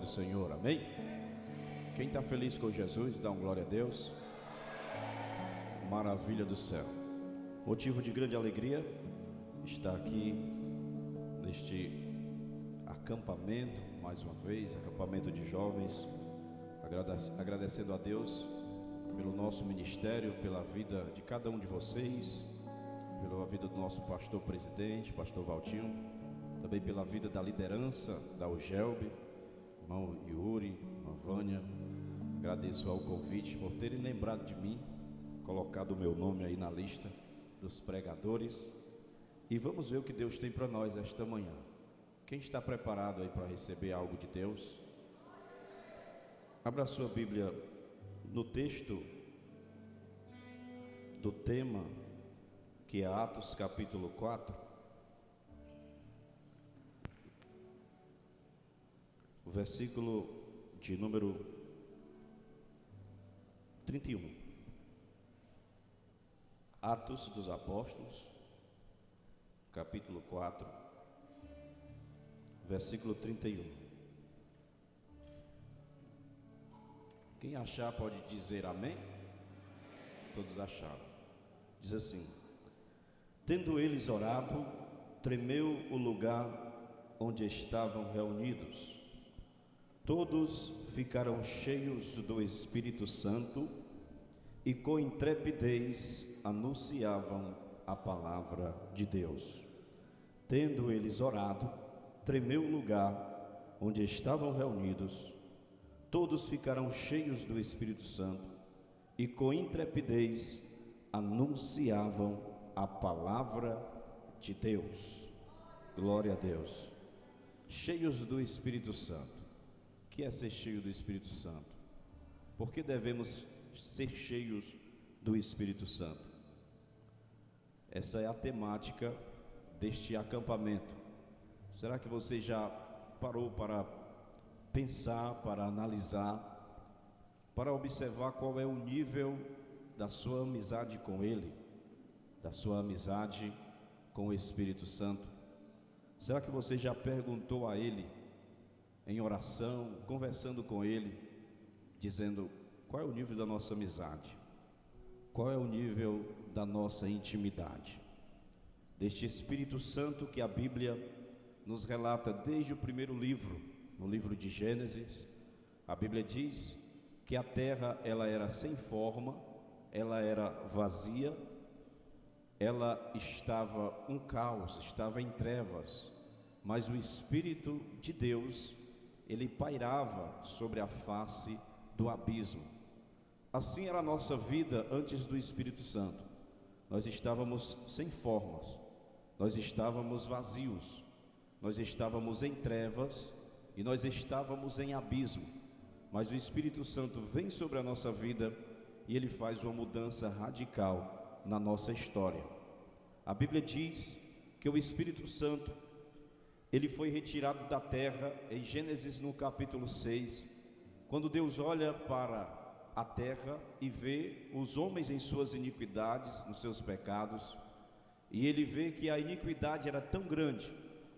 do Senhor, amém? Quem está feliz com Jesus, dá um glória a Deus. Maravilha do céu. Motivo de grande alegria estar aqui neste acampamento, mais uma vez, acampamento de jovens, agradecendo a Deus pelo nosso ministério, pela vida de cada um de vocês, pela vida do nosso pastor presidente, pastor Valtinho, também pela vida da liderança da UGELB, irmão Yuri, irmã Vânia. Agradeço ao convite por terem lembrado de mim, colocado o meu nome aí na lista dos pregadores. E vamos ver o que Deus tem para nós esta manhã. Quem está preparado aí para receber algo de Deus? Abra a sua Bíblia no texto do tema, que é Atos capítulo 4. O versículo de número 31. Atos dos Apóstolos, capítulo 4, versículo 31. Quem achar pode dizer amém? Todos acharam. Diz assim: tendo eles orado, tremeu o lugar onde estavam reunidos. Todos ficaram cheios do Espírito Santo e com intrepidez anunciavam a palavra de Deus. Tendo eles orado, tremeu o lugar onde estavam reunidos. Todos ficaram cheios do Espírito Santo e com intrepidez anunciavam a palavra de Deus. Glória a Deus. Cheios do Espírito Santo. O que é ser cheio do Espírito Santo? Por que devemos ser cheios do Espírito Santo? Essa é a temática deste acampamento. Será que você já parou para pensar, para analisar, para observar qual é o nível da sua amizade com Ele, da sua amizade com o Espírito Santo? Será que você já perguntou a Ele, em oração, conversando com Ele, dizendo: qual é o nível da nossa amizade? Qual é o nível da nossa intimidade? Deste Espírito Santo que a Bíblia nos relata desde o primeiro livro, no livro de Gênesis. A Bíblia diz que a terra ela era sem forma, ela era vazia, ela estava um caos, estava em trevas, mas o Espírito de Deus, ele pairava sobre a face do abismo. Assim era a nossa vida antes do Espírito Santo. Nós estávamos sem formas, nós estávamos vazios, nós estávamos em trevas e nós estávamos em abismo. Mas o Espírito Santo vem sobre a nossa vida e ele faz uma mudança radical na nossa história. A Bíblia diz que o Espírito Santo, ele foi retirado da terra em Gênesis no capítulo 6, quando Deus olha para a terra e vê os homens em suas iniquidades, nos seus pecados, e ele vê que a iniquidade era tão grande,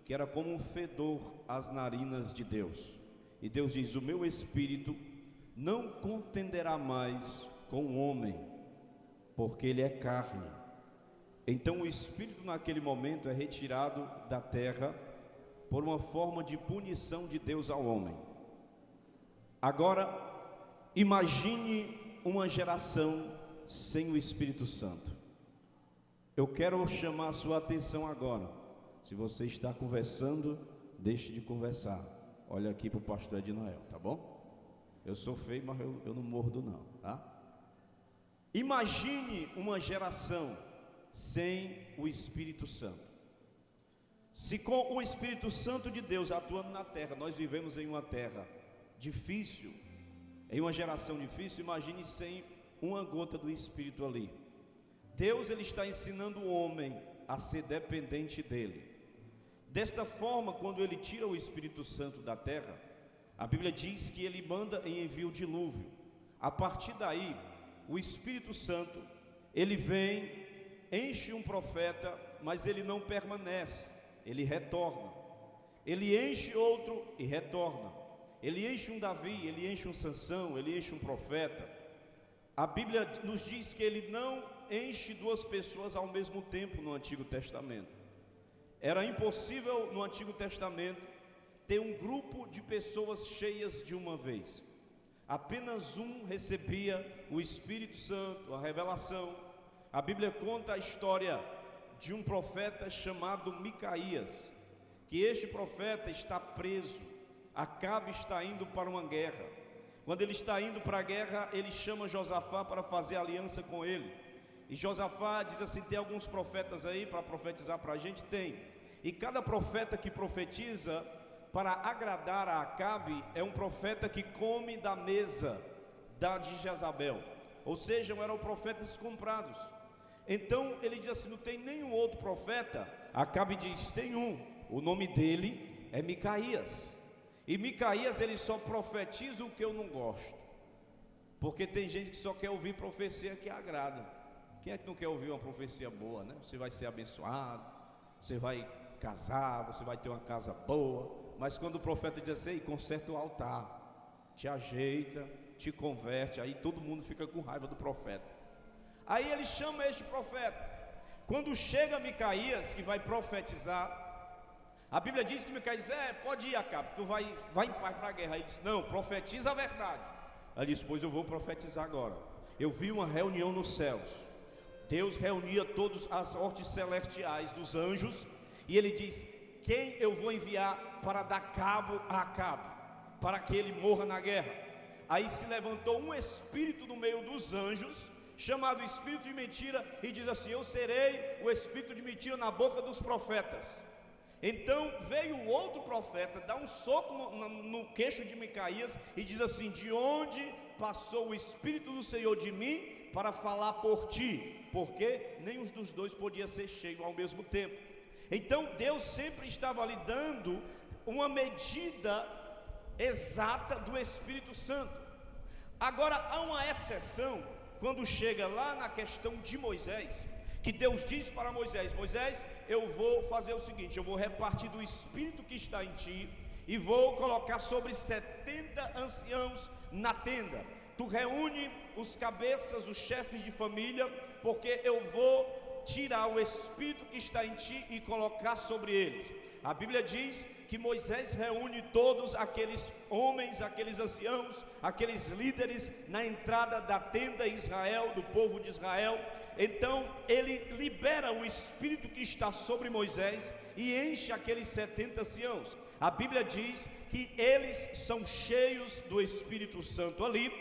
que era como um fedor às narinas de Deus. E Deus diz: o meu Espírito não contenderá mais com o homem, porque ele é carne. Então o Espírito naquele momento é retirado da terra por uma forma de punição de Deus ao homem. Agora, imagine uma geração sem o Espírito Santo. Eu quero chamar a sua atenção agora. Se você está conversando, deixe de conversar. Olha aqui para o pastor Ednoel, tá bom? Eu sou feio, mas eu não mordo não, tá? Imagine uma geração sem o Espírito Santo. Se com o Espírito Santo de Deus atuando na terra, nós vivemos em uma terra difícil, em uma geração difícil, imagine sem uma gota do Espírito ali. Deus, ele está ensinando o homem a ser dependente dele. Desta forma, quando ele tira o Espírito Santo da terra, a Bíblia diz que ele manda em envio o dilúvio. A partir daí, o Espírito Santo, ele vem, enche um profeta, mas ele não permanece, ele retorna. Ele enche outro e retorna. ele enche um Davi, ele enche um Sansão, ele enche um profeta. A Bíblia nos diz que ele não enche duas pessoas ao mesmo tempo no Antigo Testamento. Era impossível no Antigo Testamento ter um grupo de pessoas cheias de uma vez. Apenas um recebia o Espírito Santo, a revelação. A Bíblia conta a história de um profeta chamado Micaías, que este profeta está preso. Acabe está indo para uma guerra. Quando ele está indo para a guerra, ele chama Josafá para fazer aliança com ele. E Josafá diz assim: tem alguns profetas aí para profetizar para a gente? Tem. E cada profeta que profetiza para agradar a Acabe é um profeta que come da mesa de Jezabel. Ou seja, eram profetas comprados. Então ele diz assim: não tem nenhum outro profeta? Acabe diz: tem um, o nome dele é Micaías. E Micaías, ele só profetiza o que eu não gosto, porque tem gente que só quer ouvir profecia que agrada. Quem é que não quer ouvir uma profecia boa, né? Você vai ser abençoado, você vai casar, você vai ter uma casa boa. Mas quando o profeta diz assim: conserta o altar, te ajeita, te converte, aí todo mundo fica com raiva do profeta. Aí ele chama este profeta. Quando chega Micaías, que vai profetizar, a Bíblia diz que Micaías diz: pode ir, Acabe, tu vai em paz para a guerra. Aí ele diz: não, profetiza a verdade. Aí ele diz: pois eu vou profetizar agora. Eu vi uma reunião nos céus. Deus reunia todas as hortes celestiais dos anjos, e ele diz: quem eu vou enviar para dar cabo a Acabe, para que ele morra na guerra? Aí se levantou um espírito no meio dos anjos, chamado espírito de mentira, e diz assim: eu serei o espírito de mentira na boca dos profetas. Então veio o outro profeta, dá um soco no queixo de Micaías e diz assim: de onde passou o Espírito do Senhor de mim para falar por ti? Porque nem os dos dois podia ser cheio ao mesmo tempo. Então Deus sempre estava lhe dando uma medida exata do Espírito Santo. Agora há uma exceção quando chega lá na questão de Moisés, que Deus diz para Moisés: Moisés, eu vou fazer o seguinte, eu vou repartir do Espírito que está em ti e vou colocar sobre 70 anciãos na tenda. Tu reúne os cabeças, os chefes de família, porque eu vou tirar o Espírito que está em ti e colocar sobre eles. A Bíblia diz que Moisés reúne todos aqueles homens, aqueles anciãos, aqueles líderes na entrada da tenda de Israel, do povo de Israel. Então ele libera o Espírito que está sobre Moisés e enche aqueles 70 anciãos. A Bíblia diz que eles são cheios do Espírito Santo ali,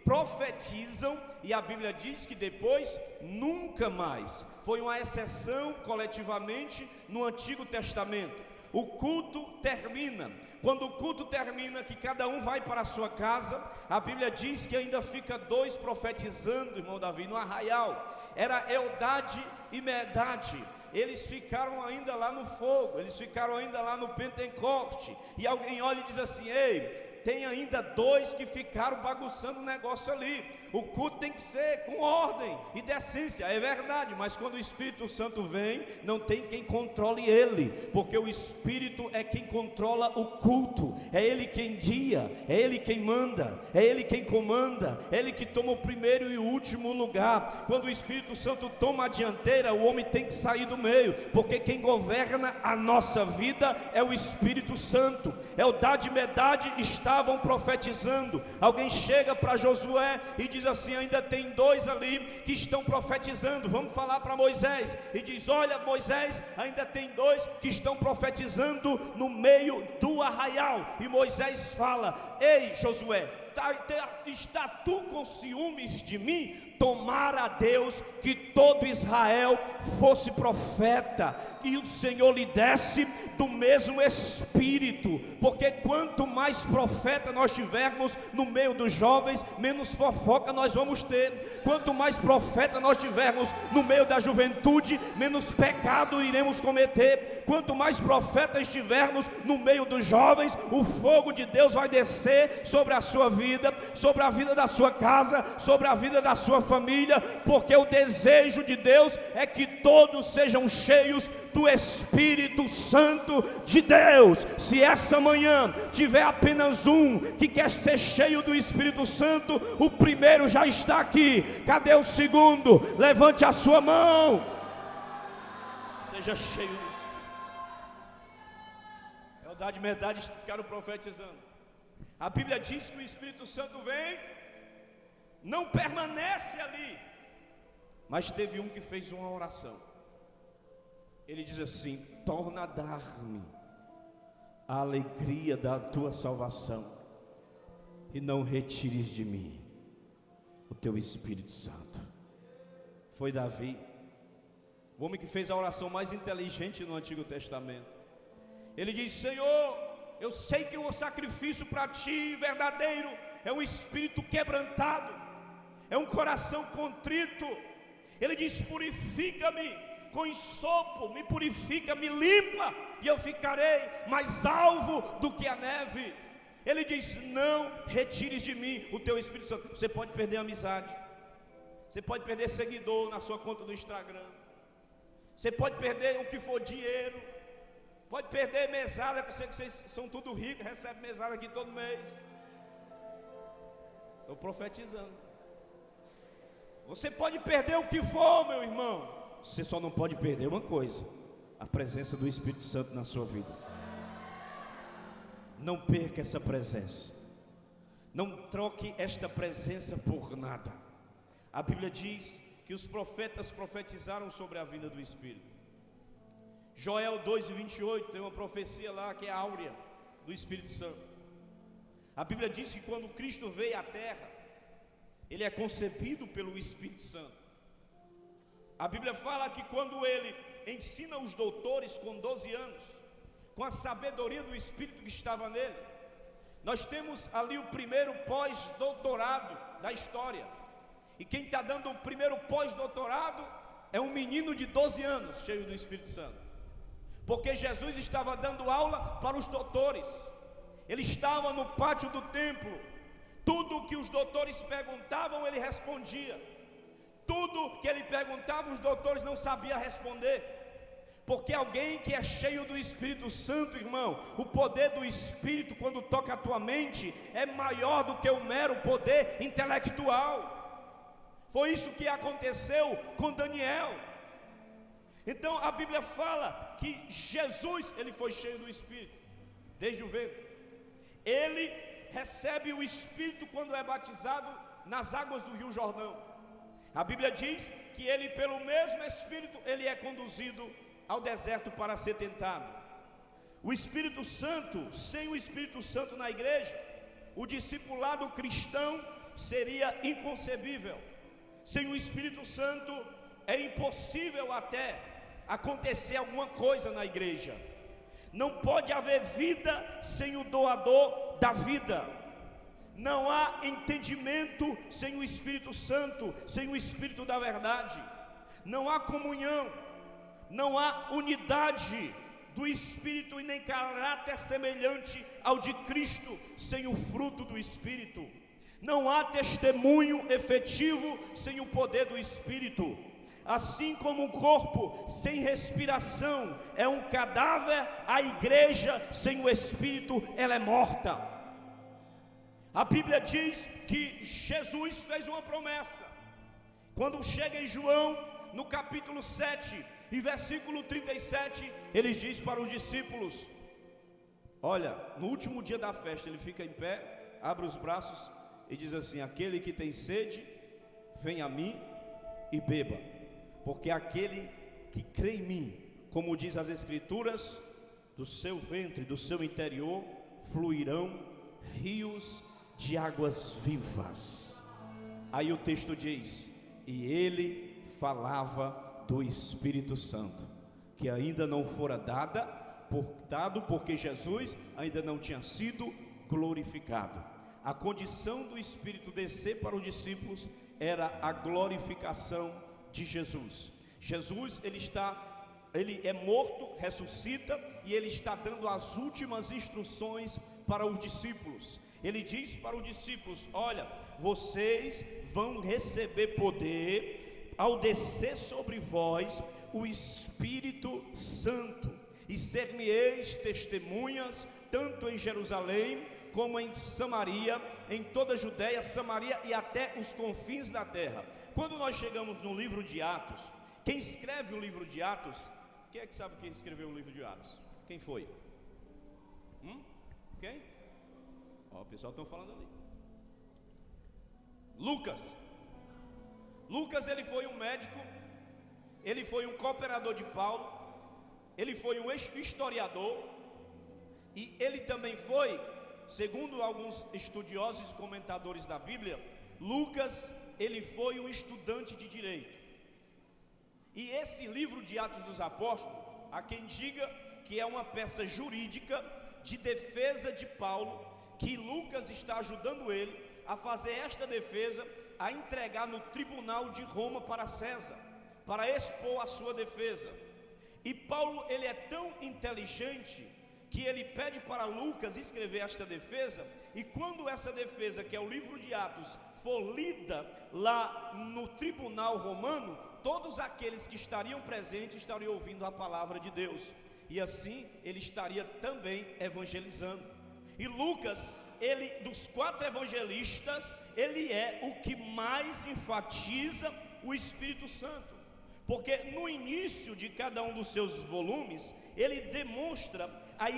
profetizam, e a Bíblia diz que depois nunca mais. Foi uma exceção coletivamente no Antigo Testamento. O culto termina. Quando o culto termina, que cada um vai para a sua casa, a Bíblia diz que ainda fica dois profetizando, irmão Davi, no arraial. Era Eldade e Medade. Eles ficaram ainda lá no fogo, eles ficaram ainda lá no Pentecoste. E alguém olha e diz assim: ei, tem ainda dois que ficaram bagunçando o negócio ali. O culto tem que ser com ordem e decência, é verdade, mas quando o Espírito Santo vem, não tem quem controle ele, porque o Espírito é quem controla o culto, é ele quem guia, é ele quem manda, é ele quem comanda, é ele que toma o primeiro e o último lugar. Quando o Espírito Santo toma a dianteira, o homem tem que sair do meio, porque quem governa a nossa vida é o Espírito Santo. Eldade e Medade estavam profetizando. Alguém chega para Josué e diz assim: ainda tem dois ali que estão profetizando. Vamos falar para Moisés. E diz: olha, Moisés, ainda tem dois que estão profetizando no meio do arraial. E Moisés fala: ei, Josué, está tu com ciúmes de mim? Tomara a Deus que todo Israel fosse profeta, e o Senhor lhe desse do mesmo Espírito, porque quanto mais profeta nós tivermos no meio dos jovens, menos fofoca nós vamos ter. Quanto mais profeta nós tivermos no meio da juventude, menos pecado iremos cometer. Quanto mais profeta estivermos no meio dos jovens, o fogo de Deus vai descer sobre a sua vida. vida, sobre a vida da sua casa, sobre a vida da sua família, porque o desejo de Deus é que todos sejam cheios do Espírito Santo de Deus. Se essa manhã tiver apenas um que quer ser cheio do Espírito Santo, o primeiro já está aqui. Cadê o segundo? Levante a sua mão. Seja cheio do Espírito. Eldade e Medade ficaram profetizando. A Bíblia diz que o Espírito Santo vem, não permanece ali, mas teve um que fez uma oração. Ele diz assim: torna a dar-me a alegria da tua salvação, e não retires de mim o teu Espírito Santo. Foi Davi, o homem que fez a oração mais inteligente no Antigo Testamento. Ele diz: Senhor, eu sei que o sacrifício para ti verdadeiro é um espírito quebrantado, é um coração contrito. Ele diz: purifica-me com ensopo, me purifica, me limpa, e eu ficarei mais alvo do que a neve. Ele diz: não retires de mim o teu Espírito Santo. Você pode perder a amizade, você pode perder seguidor na sua conta do Instagram, você pode perder o que for dinheiro, pode perder mesada, que eu sei que vocês são tudo ricos, recebem mesada aqui todo mês. Estou profetizando. Você pode perder o que for, meu irmão, você só não pode perder uma coisa: a presença do Espírito Santo na sua vida. Não perca essa presença, não troque esta presença por nada. A Bíblia diz que os profetas profetizaram sobre a vinda do Espírito. Joel 2:28 tem uma profecia lá que é áurea do Espírito Santo. A Bíblia diz que quando Cristo veio à terra, ele é concebido pelo Espírito Santo. A Bíblia fala que quando ele ensina os doutores com 12 anos, com a sabedoria do Espírito que estava nele, nós temos ali o primeiro pós-doutorado da história. E quem está dando o primeiro pós-doutorado é um menino de 12 anos, cheio do Espírito Santo. Porque Jesus estava dando aula para os doutores. Ele estava no pátio do templo. Tudo que os doutores perguntavam, ele respondia. Tudo que ele perguntava, os doutores não sabiam responder. Porque alguém que é cheio do Espírito Santo, irmão, o poder do Espírito, quando toca a tua mente, é maior do que o mero poder intelectual. Foi isso que aconteceu com Daniel. Então a Bíblia fala que Jesus, ele foi cheio do Espírito desde o ventre. Ele recebe o Espírito quando é batizado nas águas do Rio Jordão. A Bíblia diz que ele, pelo mesmo Espírito, ele é conduzido ao deserto para ser tentado. O Espírito Santo, sem o Espírito Santo na igreja, o discipulado cristão seria inconcebível. Sem o Espírito Santo é impossível até acontecer alguma coisa na igreja. Não pode haver vida sem o doador da vida. Não há entendimento sem o Espírito Santo, sem o Espírito da verdade. Não há comunhão, não há unidade do Espírito e nem caráter semelhante ao de Cristo sem o fruto do Espírito. Não há testemunho efetivo sem o poder do Espírito. Assim como um corpo sem respiração é um cadáver, a igreja sem o Espírito, ela é morta. A Bíblia diz que Jesus fez uma promessa. Quando chega em João, no capítulo 7 e versículo 37, ele diz para os discípulos: olha, no último dia da festa, ele fica em pé, abre os braços e diz assim: aquele que tem sede, venha a mim e beba, porque aquele que crê em mim, como diz as Escrituras, do seu ventre, do seu interior, fluirão rios de águas vivas. Aí o texto diz: e ele falava do Espírito Santo, que ainda não fora dado porque Jesus ainda não tinha sido glorificado. A condição do Espírito descer para os discípulos era a glorificação de Jesus. Jesus, ele é morto, ressuscita, e ele está dando as últimas instruções para os discípulos. ele diz para os discípulos: olha, vocês vão receber poder ao descer sobre vós o Espírito Santo, e ser-me-eis testemunhas, tanto em Jerusalém, como em Samaria, em toda a Judéia, Samaria e até os confins da terra. Quando nós chegamos no livro de Atos, quem escreve o livro de Atos, quem é que sabe quem escreveu o livro de Atos? Quem foi? Quem? Ó, o pessoal está falando ali. Lucas. Lucas, ele foi um médico, ele foi um cooperador de Paulo, ele foi um historiador, e ele também foi, segundo alguns estudiosos e comentadores da Bíblia, Lucas, ele foi um estudante de direito. E esse livro de Atos dos Apóstolos, há quem diga que é uma peça jurídica de defesa de Paulo, que Lucas está ajudando ele a fazer esta defesa, a entregar no tribunal de Roma para César, para expor a sua defesa. E Paulo, ele é tão inteligente que ele pede para Lucas escrever esta defesa, e quando essa defesa, que é o livro de Atos, for lida lá no tribunal romano, todos aqueles que estariam presentes estariam ouvindo a palavra de Deus, e assim ele estaria também evangelizando. E Lucas, ele, dos 4 evangelistas, ele é o que mais enfatiza o Espírito Santo, porque no início de cada um dos seus volumes, ele demonstra a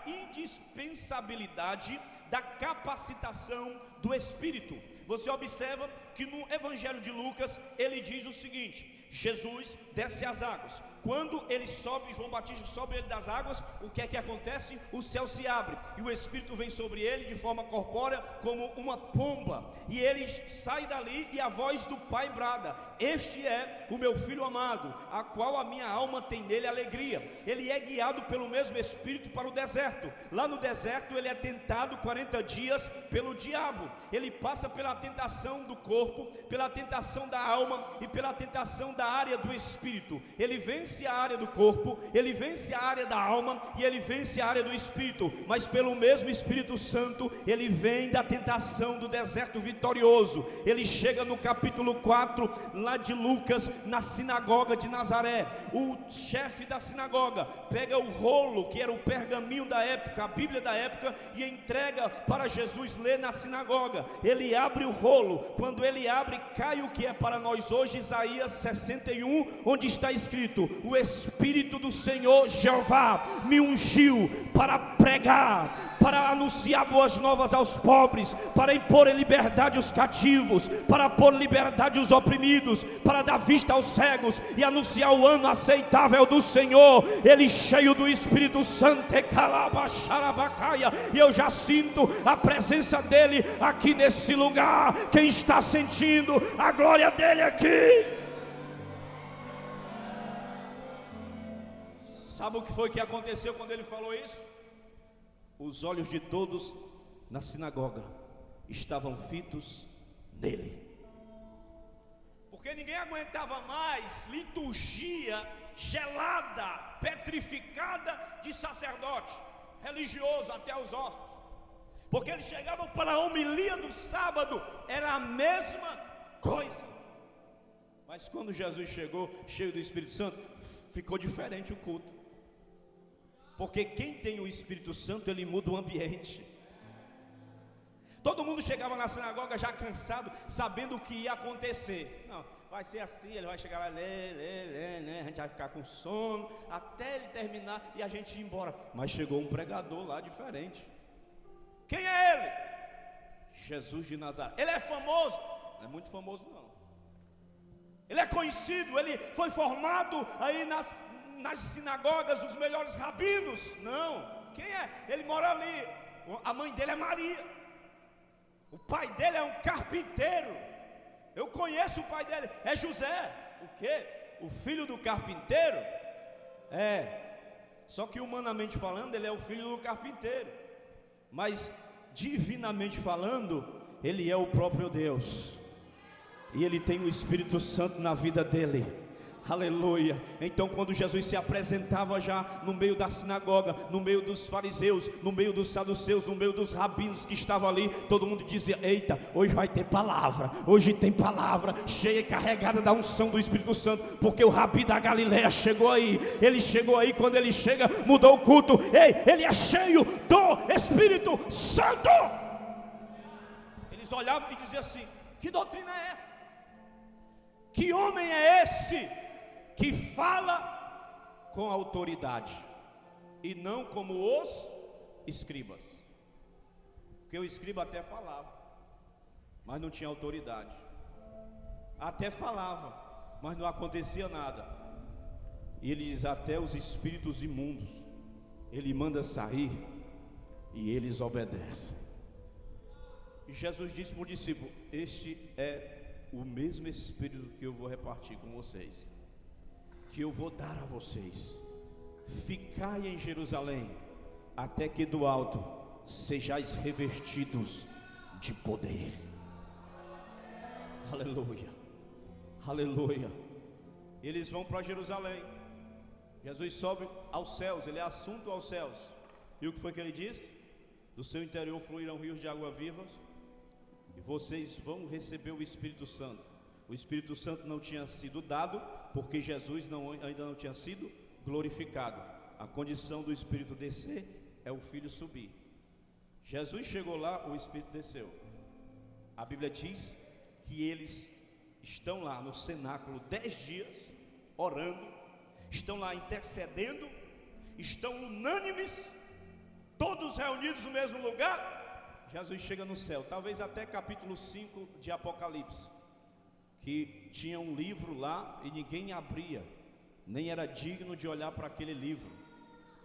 indispensabilidade da capacitação do Espírito. Você observa que no Evangelho de Lucas, ele diz o seguinte: Jesus desce as águas. Quando ele sobe, João Batista sobe ele das águas, o que é que acontece? O céu se abre, e o Espírito vem sobre ele de forma corpórea, como uma pomba, e ele sai dali, e a voz do Pai brada: este é o meu Filho amado, a qual a minha alma tem nele alegria. Ele é guiado pelo mesmo Espírito para o deserto. Lá no deserto ele é tentado 40 dias pelo diabo. Ele passa pela tentação do corpo, pela tentação da alma e pela tentação da área do Espírito. Ele vence a área do corpo, ele vence a área da alma e ele vence a área do Espírito, mas pelo mesmo Espírito Santo ele vem da tentação do deserto vitorioso. Ele chega no capítulo 4 lá de Lucas, na sinagoga de Nazaré. O chefe da sinagoga pega o rolo, que era o pergaminho da época, a Bíblia da época, e entrega para Jesus ler na sinagoga. Ele abre o rolo, quando ele abre, cai o que é para nós hoje Isaías 61, onde está escrito: o Espírito do Senhor Jeová me ungiu para pregar, para anunciar boas novas aos pobres, para impor em liberdade os cativos, para pôr liberdade os oprimidos, para dar vista aos cegos e anunciar o ano aceitável do Senhor. Ele cheio do Espírito Santo, e eu já sinto a presença dele aqui nesse lugar. Quem está sentindo a glória dele aqui? Sabe o que foi que aconteceu quando ele falou isso? Os olhos de todos na sinagoga estavam fitos nele, porque ninguém aguentava mais liturgia gelada, petrificada de sacerdote religioso até os ossos, porque eles chegavam para a homilia do sábado, era a mesma coisa. Mas quando Jesus chegou cheio do Espírito Santo, ficou diferente o culto, porque quem tem o Espírito Santo, ele muda o ambiente. Todo mundo chegava na sinagoga já cansado, sabendo o que ia acontecer. Não, vai ser assim, ele vai chegar lá, a gente vai ficar com sono, até ele terminar e a gente ir embora. Mas chegou um pregador lá diferente. Quem é ele? Jesus de Nazaré. Ele é famoso? Não é muito famoso não. Ele é conhecido, ele foi formado aí nas sinagogas, os melhores rabinos? Não. Quem é? Ele mora ali. A mãe dele é Maria. O pai dele é um carpinteiro. Eu conheço o pai dele, é José. O quê? O filho do carpinteiro? É. Só que humanamente falando, ele é o filho do carpinteiro, mas divinamente falando, ele é o próprio Deus. E ele tem o Espírito Santo na vida dele. Aleluia. Então quando Jesus se apresentava já no meio da sinagoga, no meio dos fariseus, no meio dos saduceus, no meio dos rabinos que estavam ali, todo mundo dizia: eita, hoje vai ter palavra, hoje tem palavra, cheia e carregada da unção do Espírito Santo, porque o Rabi da Galileia chegou aí. Ele chegou aí, quando ele chega, mudou o culto. Ei, ele é cheio do Espírito Santo. Eles olhavam e diziam assim: que doutrina é essa? Que homem é esse que fala com autoridade e não como os escribas? Porque o escriba até falava, mas não tinha autoridade. Até falava, mas não acontecia nada. E ele diz: até os espíritos imundos ele manda sair e eles obedecem. E Jesus disse para o discípulo: este é o mesmo Espírito que eu vou repartir com vocês, que eu vou dar a vocês. Ficai em Jerusalém, até que do alto sejais revestidos de poder. Aleluia, aleluia. Eles vão para Jerusalém. Jesus sobe aos céus, ele é assunto aos céus. E o que foi que ele disse? Do seu interior fluirão rios de água vivas, e vocês vão receber o Espírito Santo. O Espírito Santo não tinha sido dado, porque Jesus ainda não tinha sido glorificado. A condição do Espírito descer é o Filho subir. Jesus chegou lá, o Espírito desceu. A Bíblia diz que eles estão lá no cenáculo 10 dias, orando, estão lá intercedendo, estão unânimes, todos reunidos no mesmo lugar. Jesus chega no céu, talvez até capítulo 5 de Apocalipse, que tinha um livro lá e ninguém abria, nem era digno de olhar para aquele livro.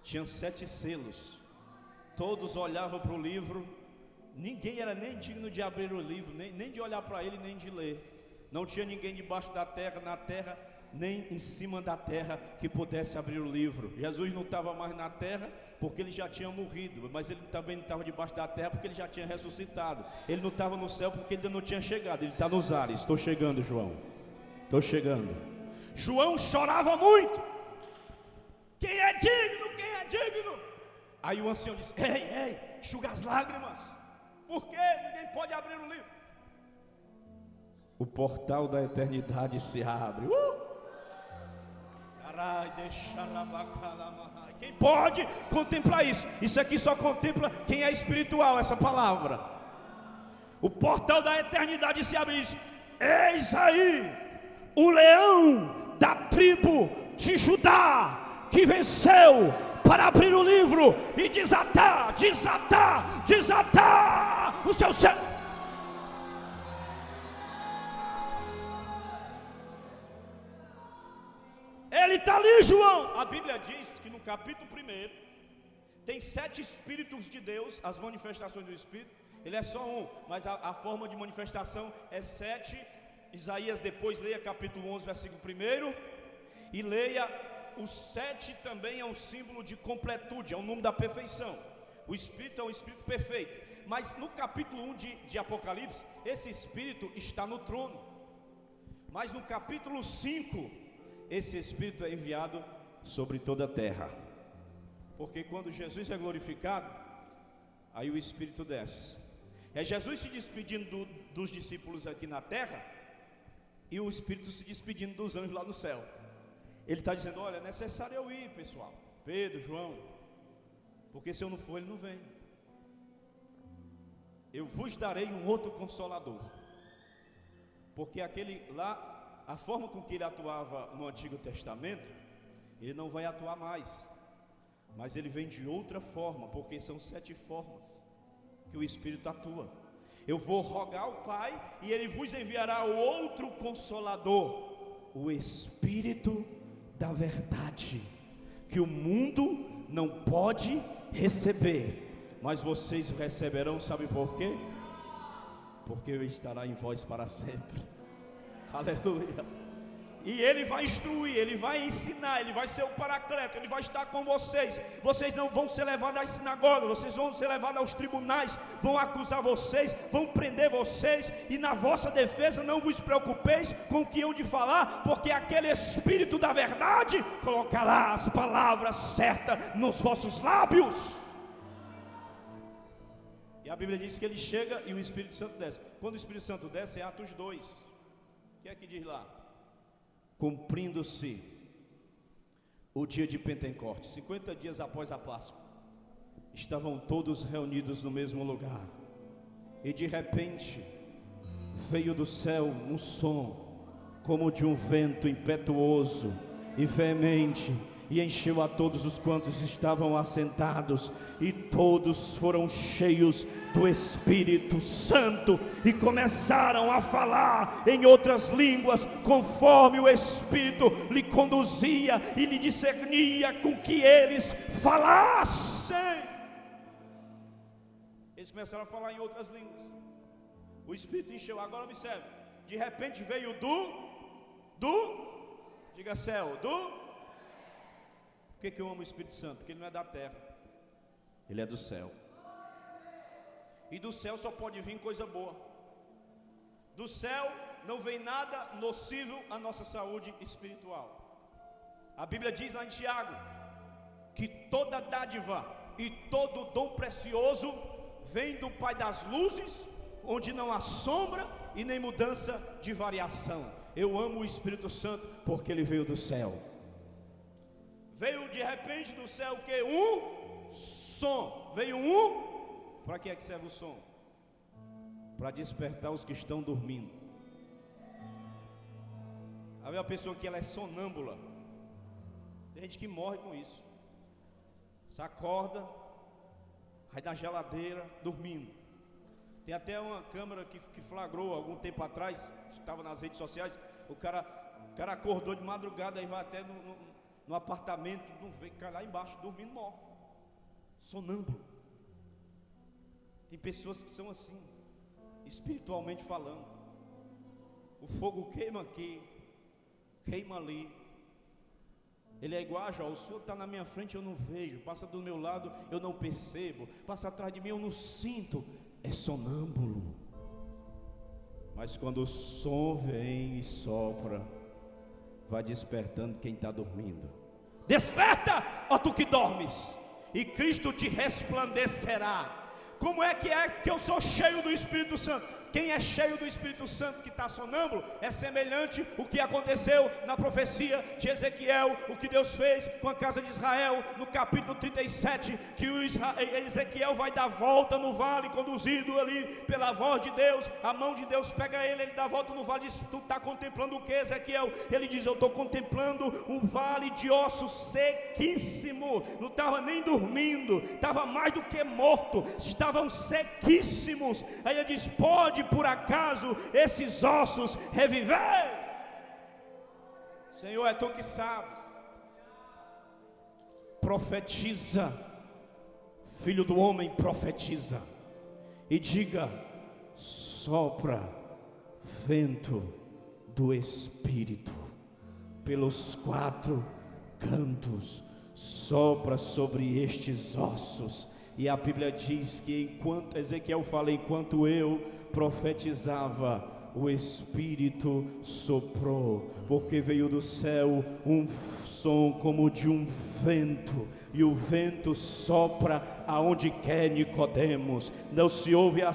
Tinha 7 selos, todos olhavam para o livro, ninguém era nem digno de abrir o livro, nem de olhar para ele, nem de ler. Não tinha ninguém debaixo da terra, na terra, nem em cima da terra que pudesse abrir o livro. Jesus não estava mais na terra, porque ele já tinha morrido, mas ele também não estava debaixo da terra, porque ele já tinha ressuscitado. Ele não estava no céu, porque ele ainda não tinha chegado. Ele está nos ares. Estou chegando, João, estou chegando. João chorava muito: quem é digno, quem é digno? Aí o ancião disse: ei, enxuga as lágrimas, porque ninguém pode abrir o livro. O portal da eternidade se abre. Quem pode contemplar isso? Isso aqui só contempla quem é espiritual, essa palavra. O portal da eternidade se abre. Isso: eis aí o leão da tribo de Judá, que venceu para abrir o livro e desatar o seu céu. Ele está ali, João. A Bíblia diz que no capítulo 1 tem 7 Espíritos de Deus, as manifestações do Espírito. Ele é só um, mas a forma de manifestação é 7. Isaías, depois leia capítulo 11, versículo 1, e leia o 7 também é um símbolo de completude, é o número da perfeição. O Espírito é um Espírito perfeito. Mas no capítulo 1 de Apocalipse, esse Espírito está no trono. Mas no capítulo 5, esse Espírito é enviado sobre toda a terra. Porque quando Jesus é glorificado, aí o Espírito desce. É Jesus se despedindo dos discípulos aqui na terra, e o Espírito se despedindo dos anjos lá no céu. Ele está dizendo: olha, é necessário eu ir, pessoal, Pedro, João, porque se eu não for, ele não vem. Eu vos darei um outro Consolador. Porque aquele lá, a forma com que ele atuava no Antigo Testamento, ele não vai atuar mais, mas ele vem de outra forma, porque são 7 formas que o Espírito atua. Eu vou rogar ao Pai, e ele vos enviará o outro Consolador, o Espírito da verdade, que o mundo não pode receber, mas vocês receberão. Sabe por quê? Porque ele estará em vós para sempre. Aleluia. E Ele vai instruir, Ele vai ensinar, Ele vai ser o paracleto, Ele vai estar com vocês. Vocês não vão ser levados às sinagogas, vocês vão ser levados aos tribunais, vão acusar vocês, vão prender vocês. E na vossa defesa não vos preocupeis com o que hão de falar, porque aquele Espírito da verdade colocará as palavras certas nos vossos lábios. E a Bíblia diz que Ele chega e o Espírito Santo desce. Quando o Espírito Santo desce é Atos 2. O que é que diz lá? Cumprindo-se o dia de Pentecostes, 50 dias após a Páscoa, estavam todos reunidos no mesmo lugar, e de repente veio do céu um som como de um vento impetuoso e veemente, e encheu a todos os quantos estavam assentados, e todos foram cheios do Espírito Santo, e começaram a falar em outras línguas, conforme o Espírito lhe conduzia e lhe discernia com que eles falassem. Eles começaram a falar em outras línguas, o Espírito encheu. Agora observe, de repente veio diga céu, Por que eu amo o Espírito Santo? Porque Ele não é da terra, Ele é do céu. E do céu só pode vir coisa boa. Do céu não vem nada nocivo à nossa saúde espiritual. A Bíblia diz lá em Tiago que toda dádiva e todo dom precioso vem do Pai das luzes, onde não há sombra e nem mudança de variação. Eu amo o Espírito Santo porque Ele veio do céu. Veio de repente do céu o que? Um som. Veio para que é que serve o som? Para despertar os que estão dormindo. Aí a pessoa que ela é sonâmbula, tem gente que morre com isso. Se acorda, vai na geladeira, dormindo. Tem até uma câmera que flagrou algum tempo atrás, estava nas redes sociais. O cara acordou de madrugada e vai até no apartamento, não vê, cai lá embaixo, dormindo, morre. Sonâmbulo. Tem pessoas que são assim, espiritualmente falando. O fogo queima aqui, queima ali. Ele é igual a Jó: o Senhor está na minha frente, eu não vejo. Passa do meu lado, eu não percebo. Passa atrás de mim, eu não sinto. É sonâmbulo. Mas quando o som vem e sopra, vai despertando quem está dormindo. Desperta, ó tu que dormes, e Cristo te resplandecerá. Como é que eu sou cheio do Espírito Santo? Quem é cheio do Espírito Santo que está sonâmbulo, é semelhante o que aconteceu na profecia de Ezequiel, o que Deus fez com a casa de Israel, no capítulo 37, que Ezequiel vai dar volta no vale, conduzido ali pela voz de Deus. A mão de Deus pega ele dá volta no vale e diz: tu está contemplando o que, Ezequiel? Ele diz: eu estou contemplando um vale de ossos sequíssimo. Não estava nem dormindo, estava mais do que morto, estavam sequíssimos. Aí ele diz: pode por acaso esses ossos reviver? Senhor, é tu que sabes. Profetiza, filho do homem, profetiza e diga: sopra vento do Espírito pelos quatro cantos, sopra sobre estes ossos. E a Bíblia diz que enquanto Ezequiel fala, enquanto eu profetizava, o Espírito soprou, porque veio do céu um som como de um vento, e o vento sopra aonde quer Nicodemos. Não se ouve a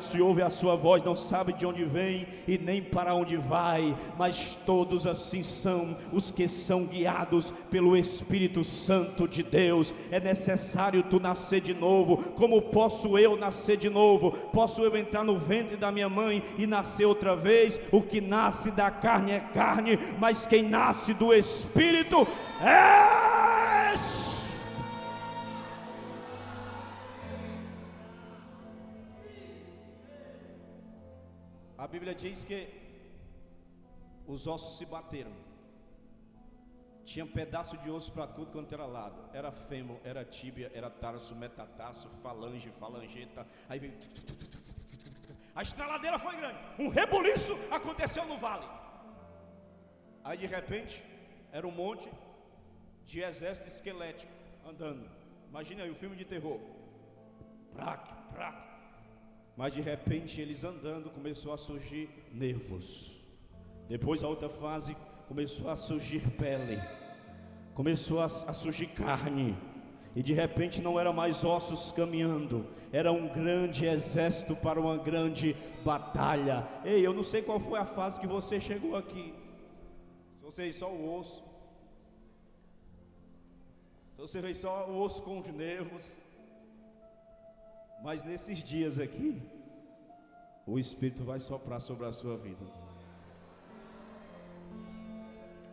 sua voz, não sabe de onde vem e nem para onde vai, mas todos assim são os que são guiados pelo Espírito Santo de Deus. É necessário tu nascer de novo. Como posso eu nascer de novo? Posso eu entrar no ventre da minha mãe e nascer outra vez? O que nasce da carne é carne, mas quem nasce do Espírito é... A Bíblia diz que os ossos se bateram. Tinha pedaço de osso para tudo quanto era lado. Era fêmur, era tíbia, era tarso, metatarso, falange, falangeta. Aí veio... A estraladeira foi grande. Um rebuliço aconteceu no vale. Aí de repente, era um monte de exército esquelético andando. Imagina aí, um filme de terror. Praque, praque. Mas de repente, eles andando, começou a surgir nervos. Depois a outra fase, começou a surgir pele. Começou a surgir carne. E de repente não era mais ossos caminhando, era um grande exército para uma grande batalha. Ei, eu não sei qual foi a fase que você chegou aqui. Se você veio só o osso, se você veio só o osso com os nervos. Mas nesses dias aqui, o Espírito vai soprar sobre a sua vida.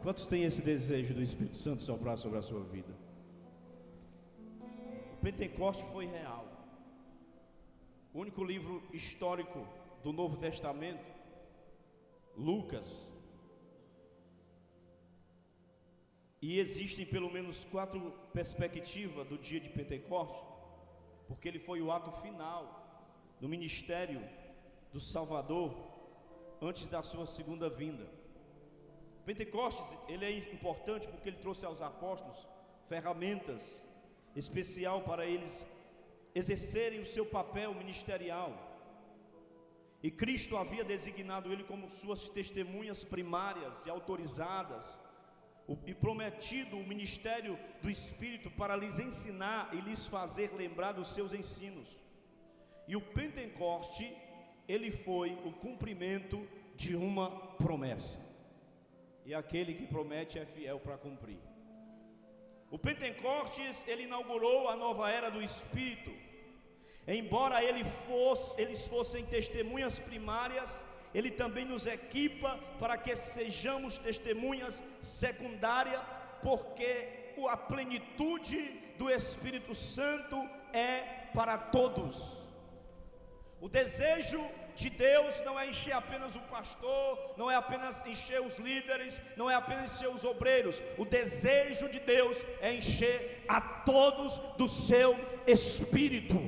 Quantos têm esse desejo do Espírito Santo soprar sobre a sua vida? Pentecoste foi real. O único livro histórico do Novo Testamento, Lucas. E existem pelo menos 4 perspectivas do dia de Pentecoste, porque ele foi o ato final do ministério do Salvador antes da sua segunda vinda. Pentecostes, ele é importante porque ele trouxe aos apóstolos ferramentas especial para eles exercerem o seu papel ministerial. E Cristo havia designado ele como suas testemunhas primárias e autorizadas, e prometido o ministério do Espírito para lhes ensinar e lhes fazer lembrar dos seus ensinos. E o Pentecoste, ele foi o cumprimento de uma promessa. E aquele que promete é fiel para cumprir. O Pentecostes, ele inaugurou a nova era do Espírito. Embora eles fossem testemunhas primárias, ele também nos equipa para que sejamos testemunhas secundárias, porque a plenitude do Espírito Santo é para todos. O desejo de Deus não é encher apenas o pastor, não é apenas encher os líderes, não é apenas encher os obreiros. O desejo de Deus é encher a todos do seu Espírito.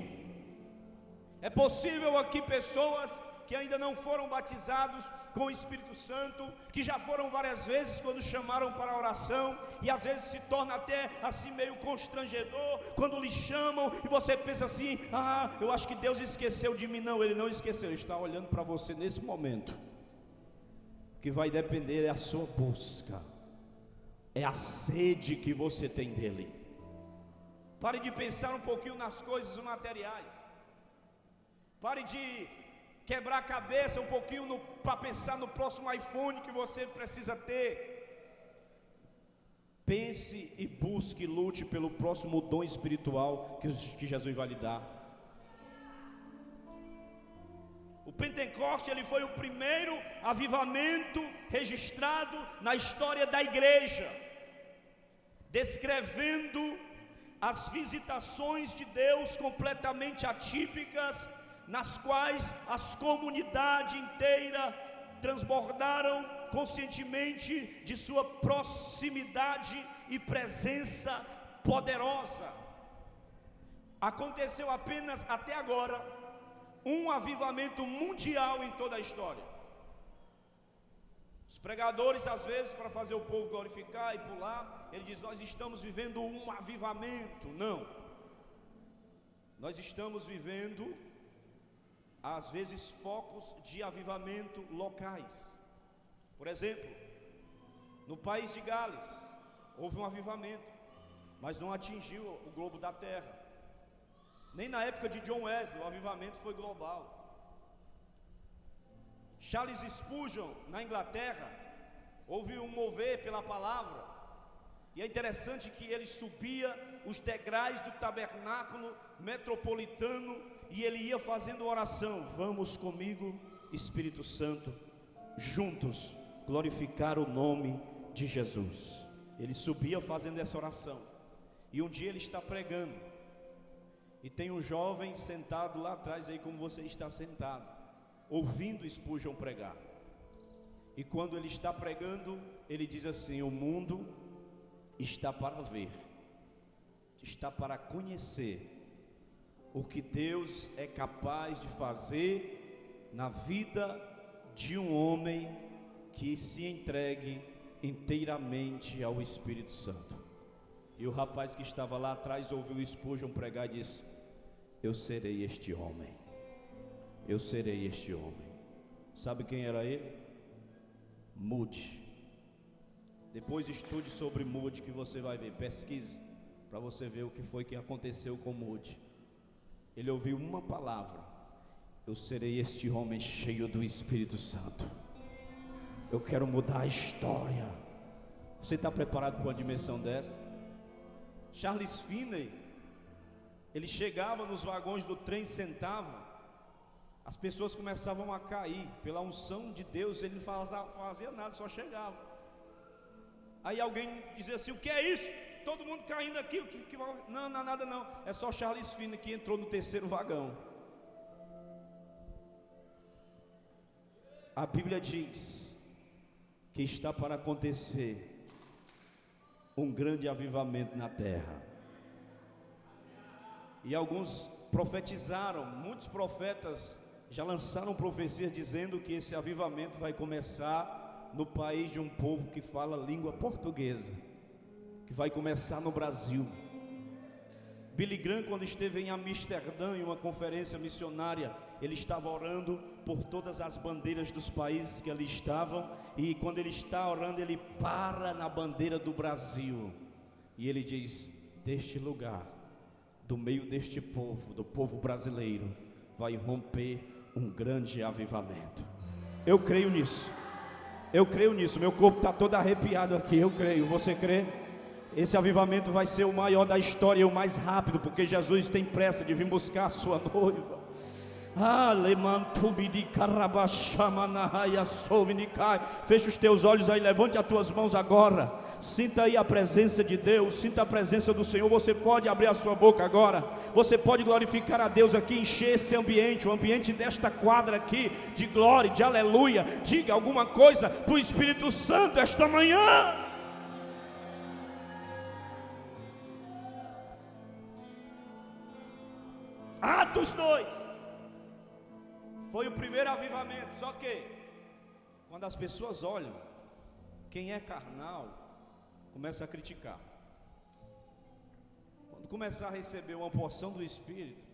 É possível aqui pessoas que ainda não foram batizados com o Espírito Santo, que já foram várias vezes quando chamaram para a oração, e às vezes se torna até assim meio constrangedor, quando lhe chamam, e você pensa assim, eu acho que Deus esqueceu de mim. Não, Ele não esqueceu, Ele está olhando para você nesse momento. O que vai depender é a sua busca, é a sede que você tem dEle. Pare de pensar um pouquinho nas coisas materiais, pare de quebrar a cabeça um pouquinho para pensar no próximo iPhone que você precisa ter. Pense e busque e lute pelo próximo dom espiritual que Jesus vai lhe dar. O Pentecoste, ele foi o primeiro avivamento registrado na história da igreja, descrevendo as visitações de Deus completamente atípicas, nas quais as comunidades inteiras transbordaram conscientemente de sua proximidade e presença poderosa. Aconteceu apenas até agora um avivamento mundial em toda a história. Os pregadores, às vezes, para fazer o povo glorificar e pular, ele diz: nós estamos vivendo um avivamento. Não, nós estamos vivendo às vezes focos de avivamento locais. Por exemplo, no país de Gales houve um avivamento, mas não atingiu o globo da terra. Nem na época de John Wesley o avivamento foi global. Charles Spurgeon, na Inglaterra, houve um mover pela palavra, e é interessante que ele subia os degraus do tabernáculo metropolitano e ele ia fazendo oração: vamos comigo, Espírito Santo, juntos glorificar o nome de Jesus. Ele subia fazendo essa oração, e um dia ele está pregando, e tem um jovem sentado lá atrás, aí como você está sentado, ouvindo Spurgeon pregar. E quando ele está pregando, ele diz assim: o mundo está para ver, está para conhecer o que Deus é capaz de fazer na vida de um homem que se entregue inteiramente ao Espírito Santo. E o rapaz que estava lá atrás ouviu Spurgeon pregar e disse: eu serei este homem, eu serei este homem. Sabe quem era ele? Moody. Depois estude sobre Moody, que você vai ver, pesquise, para você ver o que foi que aconteceu com Moody. Ele ouviu uma palavra: eu serei este homem cheio do Espírito Santo, eu quero mudar a história. Você está preparado para uma dimensão dessa? Charles Finney, ele chegava nos vagões do trem, sentava, as pessoas começavam a cair, pela unção de Deus, ele não fazia nada, só chegava. Aí alguém dizia assim: o que é isso? Todo mundo caindo aqui, não, não é nada não, é só Charles Finney que entrou no terceiro vagão. A Bíblia diz que está para acontecer um grande avivamento na terra. E alguns profetizaram, muitos profetas já lançaram profecias dizendo que esse avivamento vai começar no país de um povo que fala língua portuguesa, que vai começar no Brasil. Billy Graham, quando esteve em Amsterdã em uma conferência missionária, ele estava orando por todas as bandeiras dos países que ali estavam, e quando ele está orando, ele para na bandeira do Brasil, e ele diz: deste lugar, do meio deste povo, do povo brasileiro, vai romper um grande avivamento. Eu creio nisso, meu corpo está todo arrepiado aqui, eu creio, você crê? Esse avivamento vai ser o maior da história e o mais rápido, porque Jesus tem pressa de vir buscar a sua noiva. Fecha os teus olhos aí, levante as tuas mãos agora. Sinta aí a presença de Deus, sinta a presença do Senhor. Você pode abrir a sua boca agora, você pode glorificar a Deus aqui, encher esse ambiente, o ambiente desta quadra aqui, de glória, de aleluia. Diga alguma coisa para o Espírito Santo esta manhã. Atos 2 foi o primeiro avivamento. Só que quando as pessoas olham, quem é carnal começa a criticar. Quando começar a receber uma porção do Espírito,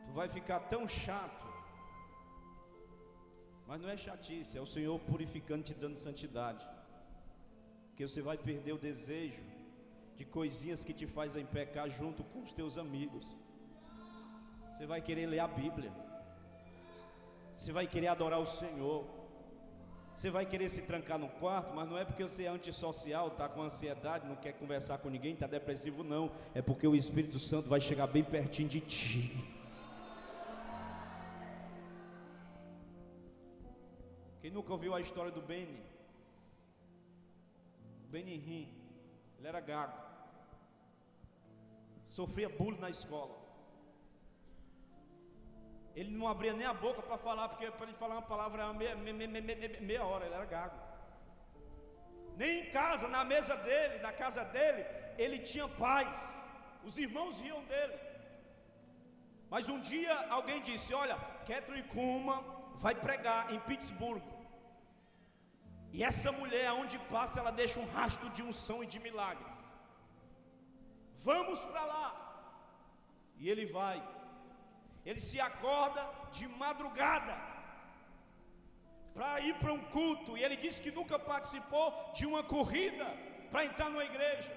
tu vai ficar tão chato. Mas não é chatice, é o Senhor purificando, te dando santidade. Porque você vai perder o desejo de coisinhas que te fazem pecar junto com os teus amigos. Você vai querer ler a Bíblia, você vai querer adorar o Senhor, você vai querer se trancar no quarto, mas não é porque você é antissocial, está com ansiedade, não quer conversar com ninguém, está depressivo, não. É porque o Espírito Santo vai chegar bem pertinho de ti. Quem nunca ouviu a história do Benny Hinn? Ele era gago, sofria bullying na escola. Ele não abria nem a boca para falar, porque para ele falar uma palavra era meia hora, ele era gago. Nem em casa, na mesa dele, na casa dele, ele tinha paz, os irmãos riam dele. Mas um dia alguém disse: olha, Kathryn Kuhlman vai pregar em Pittsburgh, e essa mulher, aonde passa, ela deixa um rastro de unção e de milagres. Vamos para lá. E ele vai. Ele se acorda de madrugada para ir para um culto. E ele disse que nunca participou de uma corrida para entrar numa igreja,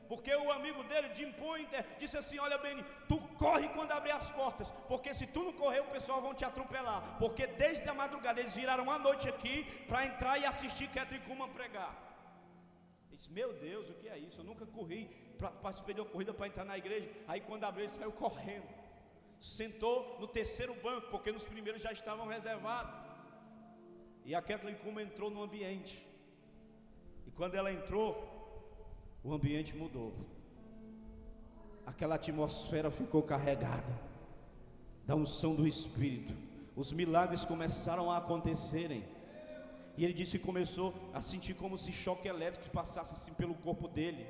porque o amigo dele, Jim Pointer, disse assim: olha, Benny, tu corre quando abrir as portas, porque se tu não correr, o pessoal vão te atropelar. Porque desde a madrugada eles viraram a noite aqui para entrar e assistir Kathryn Kuhlman pregar. Ele disse: meu Deus, o que é isso? Eu nunca corri, participei de uma corrida para entrar na igreja. Aí quando abriu, ele saiu correndo, sentou no terceiro banco, porque nos primeiros já estavam reservados. E a Kathryn Kuhlman entrou no ambiente, e quando ela entrou, o ambiente mudou. Aquela atmosfera ficou carregada da unção do Espírito. Os milagres começaram a acontecerem. E ele disse que começou a sentir como se choque elétrico passasse assim pelo corpo dele.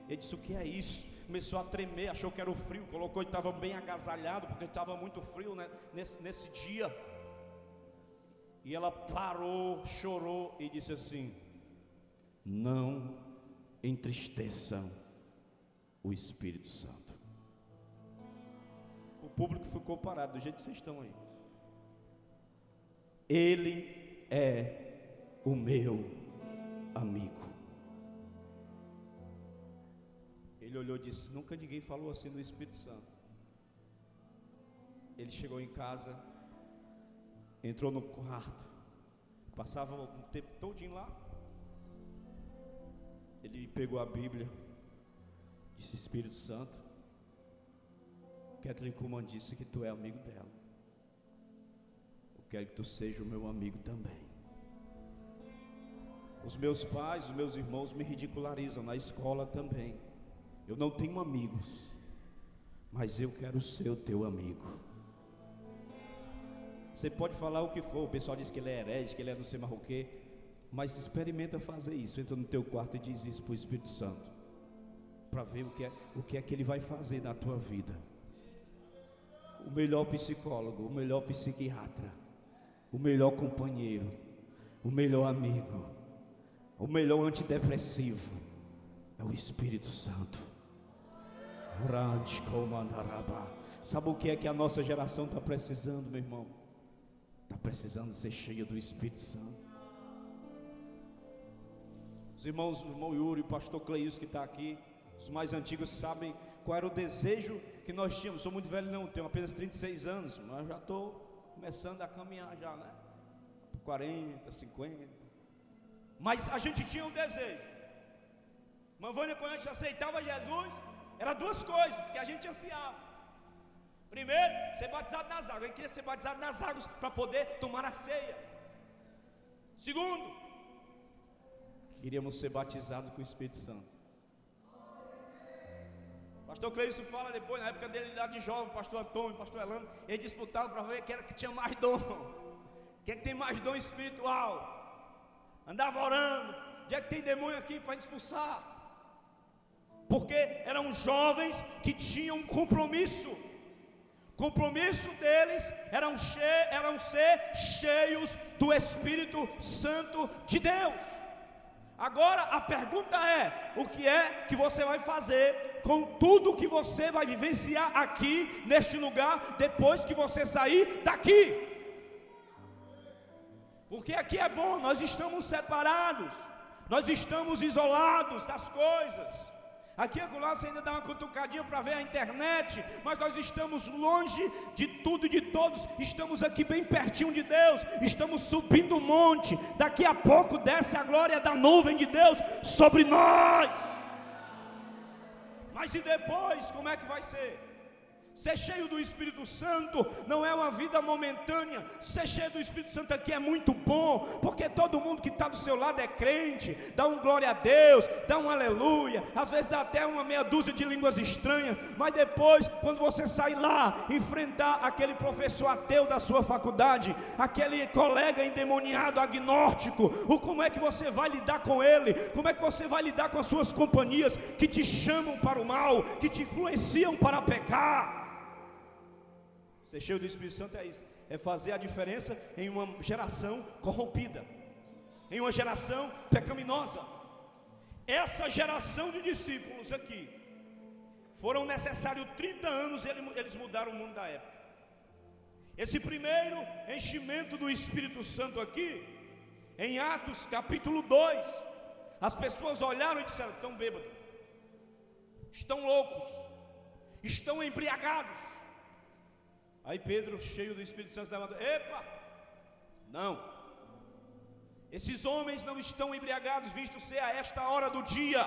Ele disse: o que é isso? Começou a tremer, achou que era o frio, colocou e estava bem agasalhado, porque estava muito frio, né, nesse dia. E ela parou, chorou e disse assim: não entristeçam o Espírito Santo. O público ficou parado do jeito que vocês estão aí. Ele é o meu amigo. Ele olhou e disse: nunca ninguém falou assim do Espírito Santo. Ele chegou em casa, entrou no quarto, passava o tempo todinho lá. Ele pegou a Bíblia, disse: Espírito Santo, Kathleen Kuhlman disse que tu é amigo dela. Eu quero que tu seja o meu amigo também. Os meus pais, os meus irmãos me ridicularizam na escola também. Eu não tenho amigos, mas eu quero ser o teu amigo. Você pode falar o que for, o pessoal diz que ele é herege, que ele é não sei mais o quê, mas experimenta fazer isso. Entra no teu quarto e diz isso para o Espírito Santo, para ver o que é que ele vai fazer na tua vida. O melhor psicólogo, o melhor psiquiatra, o melhor companheiro, o melhor amigo, o melhor antidepressivo é o Espírito Santo. Sabe o que é que a nossa geração está precisando, meu irmão? Está precisando ser cheia do Espírito Santo. Os irmãos, o irmão Yuri, o pastor Cleilson que está aqui, os mais antigos sabem qual era o desejo que nós tínhamos. Sou muito velho não, tenho apenas 36 anos, mas já estou começando a caminhar já, né? 40, 50. Mas a gente tinha um desejo. Mavânia, quando a gente aceitava Jesus, eram duas coisas que a gente ansiava. Primeiro, ser batizado nas águas. A gente queria ser batizado nas águas para poder tomar a ceia. Segundo, queríamos ser batizados com o Espírito Santo. Pastor Cleilson fala depois, na época dele lá de jovem, pastor Antônio, pastor Elano, eles disputavam para ver quem era que tinha mais dom. Quem é que tem mais dom espiritual? Andava orando, onde é que tem demônio aqui para expulsar? Porque eram jovens que tinham um compromisso. O compromisso deles eram ser cheios do Espírito Santo de Deus. Agora a pergunta é: o que é que você vai fazer com tudo que você vai vivenciar aqui neste lugar depois que você sair daqui? Porque aqui é bom, nós estamos separados, nós estamos isolados das coisas. Aqui e acolá você ainda dá uma cutucadinha para ver a internet, mas nós estamos longe de tudo e de todos. Estamos aqui bem pertinho de Deus, estamos subindo o monte. Daqui a pouco desce a glória da nuvem de Deus sobre nós. Mas e depois, como é que vai ser? Ser cheio do Espírito Santo não é uma vida momentânea. Ser cheio do Espírito Santo aqui é muito bom, porque todo mundo que está do seu lado é crente, dá um glória a Deus, dá um aleluia, às vezes dá até uma meia dúzia de línguas estranhas. Mas depois, quando você sai lá, enfrentar aquele professor ateu da sua faculdade, aquele colega endemoniado, agnóstico, como é que você vai lidar com ele? Como é que você vai lidar com as suas companhias que te chamam para o mal, que te influenciam para pecar? Ser cheio do Espírito Santo é isso, é fazer a diferença em uma geração corrompida, em uma geração pecaminosa. Essa geração de discípulos aqui, foram necessários 30 anos, eles mudaram o mundo da época. Esse primeiro enchimento do Espírito Santo aqui, em Atos capítulo 2, as pessoas olharam e disseram: estão bêbados, estão loucos, estão embriagados. Aí Pedro, cheio do Espírito Santo, levantou: epa, não, esses homens não estão embriagados, visto ser a esta hora do dia.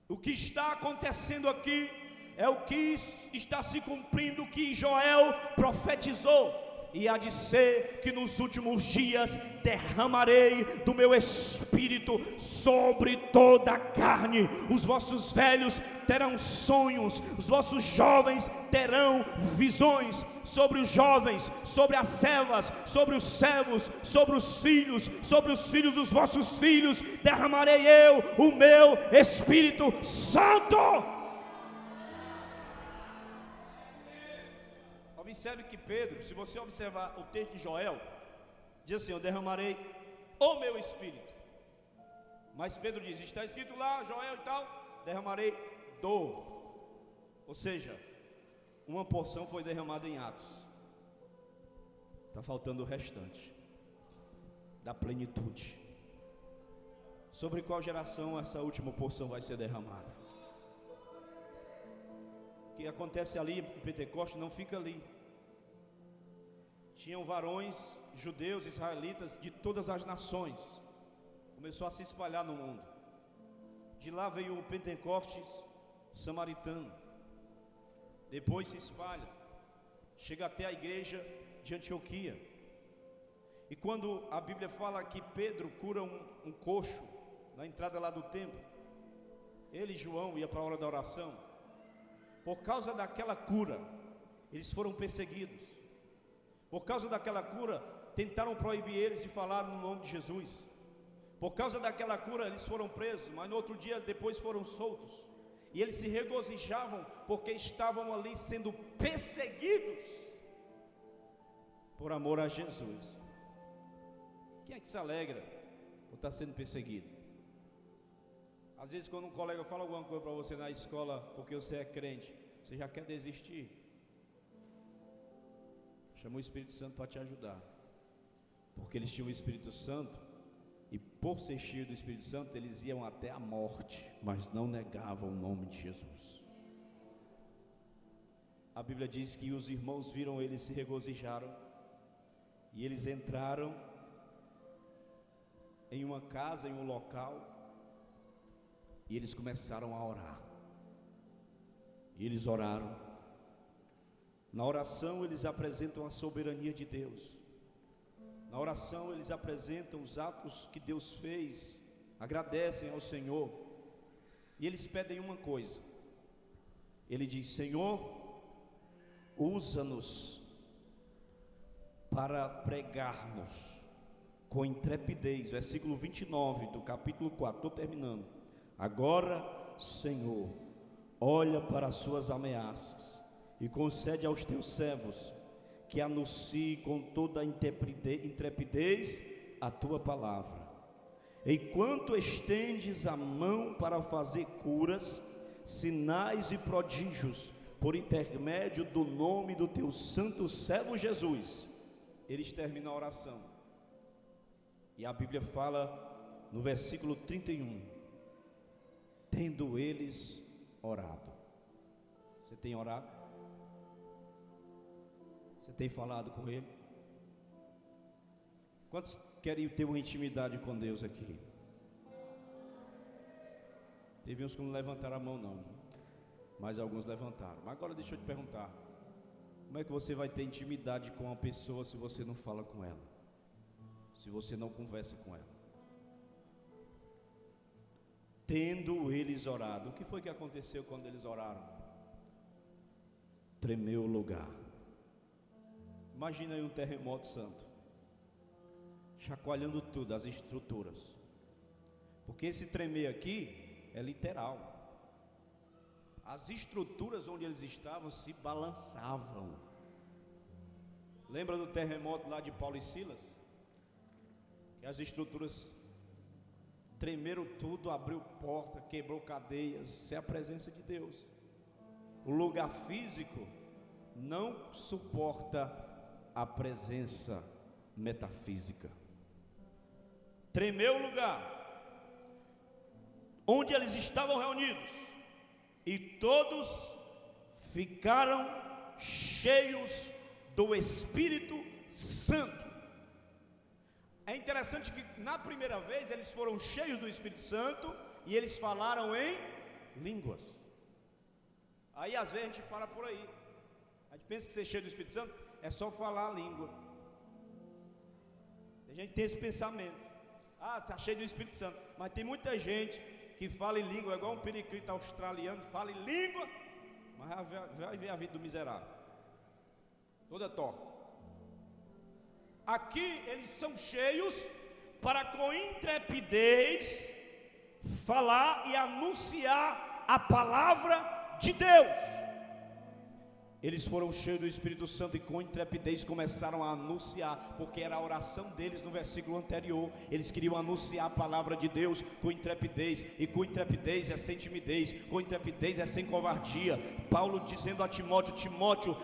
O que está acontecendo aqui é o que está se cumprindo, o que Joel profetizou. E há de ser que nos últimos dias derramarei do meu espírito sobre toda a carne. Os vossos velhos terão sonhos, os vossos jovens terão visões. Sobre os jovens, sobre as servas, sobre os servos, sobre os filhos dos vossos filhos, derramarei eu o meu Espírito Santo. Observe que Pedro, se você observar o texto de Joel, Diz assim: eu derramarei o meu espírito. Mas Pedro diz: está escrito lá, Joel e tal, derramarei do. Ou seja, uma porção foi derramada em Atos. Está faltando o restante da plenitude. Sobre qual geração essa última porção vai ser derramada? O que acontece ali em Pentecostes não fica ali. Tinham varões judeus, israelitas de todas as nações. Começou a se espalhar no mundo. De lá veio o Pentecostes samaritano. Depois se espalha, chega até a igreja de Antioquia. E quando a Bíblia fala que Pedro cura um coxo na entrada lá do templo, ele e João ia para a hora da oração. Por causa daquela cura, eles foram perseguidos. Por causa daquela cura, tentaram proibir eles de falar no nome de Jesus. Por causa daquela cura, eles foram presos, mas no outro dia depois foram soltos. E eles se regozijavam porque estavam ali sendo perseguidos por amor a Jesus. Quem é que se alegra por estar sendo perseguido? Às vezes quando um colega fala alguma coisa para você na escola porque você é crente, você já quer desistir. Chama o Espírito Santo para te ajudar, porque eles tinham o Espírito Santo, e por ser cheio do Espírito Santo, eles iam até a morte, mas não negavam o nome de Jesus. A Bíblia diz que os irmãos viram eles, se regozijaram, e eles entraram em uma casa, em um local, e eles começaram a orar. E eles oraram. Na oração eles apresentam a soberania de Deus. Na oração eles apresentam os atos que Deus fez, agradecem ao Senhor. E eles pedem uma coisa. Ele diz: Senhor, usa-nos para pregarmos com intrepidez. Versículo 29 do capítulo 4, estou terminando. Agora, Senhor, olha para as suas ameaças e concede aos teus servos que anuncie com toda a intrepidez a tua palavra. Enquanto estendes a mão para fazer curas, sinais e prodígios, por intermédio do nome do teu santo servo Jesus. Eles terminam a oração. E a Bíblia fala no versículo 31. Tendo eles orado. Você tem orado? Você tem falado com Ele? Quantos querem ter uma intimidade com Deus aqui? Teve uns que não levantaram a mão não, mas alguns levantaram. Mas agora deixa eu te perguntar: como é que você vai ter intimidade com uma pessoa se você não fala com ela? Se você não conversa com ela? Tendo eles orado. O que foi que aconteceu quando eles oraram? Tremeu o lugar. Imagina aí um terremoto santo, chacoalhando tudo, as estruturas. Porque esse tremer aqui é literal. As estruturas onde eles estavam se balançavam. Lembra do terremoto lá de Paulo e Silas? Que as estruturas tremeram tudo, abriu porta, quebrou cadeias. Isso é a presença de Deus. O lugar físico não suporta a presença metafísica. Tremeu o lugar onde eles estavam reunidos, e todos ficaram cheios do Espírito Santo. É interessante que na primeira vez eles foram cheios do Espírito Santo e eles falaram em línguas. Aí às vezes a gente para por aí. A gente pensa que ser cheio do Espírito Santo é só falar a língua. A gente tem esse pensamento: ah, está cheio do Espírito Santo. Mas tem muita gente que fala em língua, é igual um periquito australiano, fala em língua, mas vai ver a vida do miserável, toda torta. Aqui eles são cheios para com intrepidez falar e anunciar a palavra de Deus. Eles foram cheios do Espírito Santo e com intrepidez começaram a anunciar, porque era a oração deles no versículo anterior. Eles queriam anunciar a palavra de Deus com intrepidez, e com intrepidez é sem timidez, com intrepidez é sem covardia. Paulo dizendo a Timóteo: Timóteo,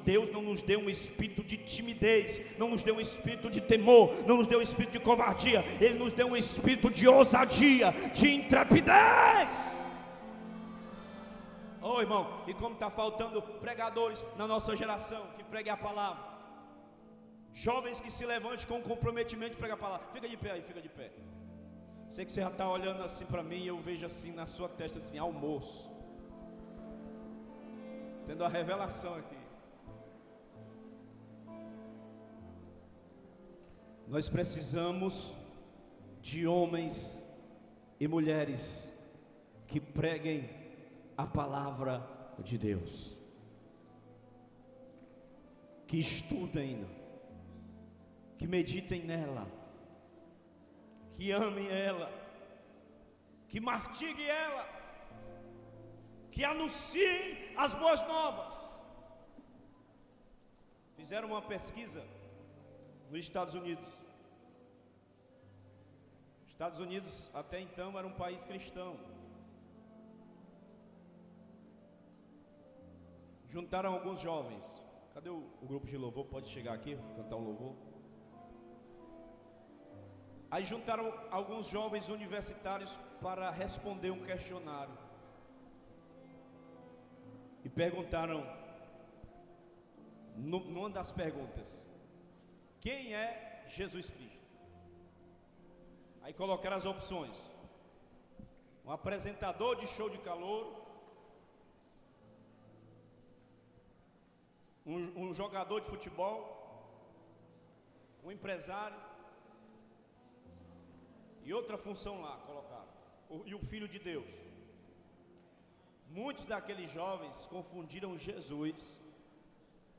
Deus não nos deu um espírito de timidez, não nos deu um espírito de temor, não nos deu um espírito de covardia, Ele nos deu um espírito de ousadia, de intrepidez. Oh, irmão, e como está faltando pregadores na nossa geração que preguem a palavra, jovens que se levantem com comprometimento de pregar a palavra. Fica de pé aí, fica de pé. Sei que você já está olhando assim para mim, e eu vejo assim na sua testa assim: almoço, tendo a revelação aqui. Nós precisamos de homens e mulheres que preguem a palavra de Deus, que estudem, que meditem nela, que amem ela, que martiguem ela, que anunciem as boas novas. Fizeram uma pesquisa nos Estados Unidos. Os Estados Unidos até então era um país cristão. Juntaram alguns jovens. Cadê o grupo de louvor? Pode chegar aqui, cantar um louvor. Aí juntaram alguns jovens universitários para responder um questionário. E perguntaram, numa das perguntas: quem é Jesus Cristo? Aí colocaram as opções: um apresentador de show de calouro, um jogador de futebol, um empresário, e outra função lá colocaram, e o Filho de Deus. Muitos daqueles jovens confundiram Jesus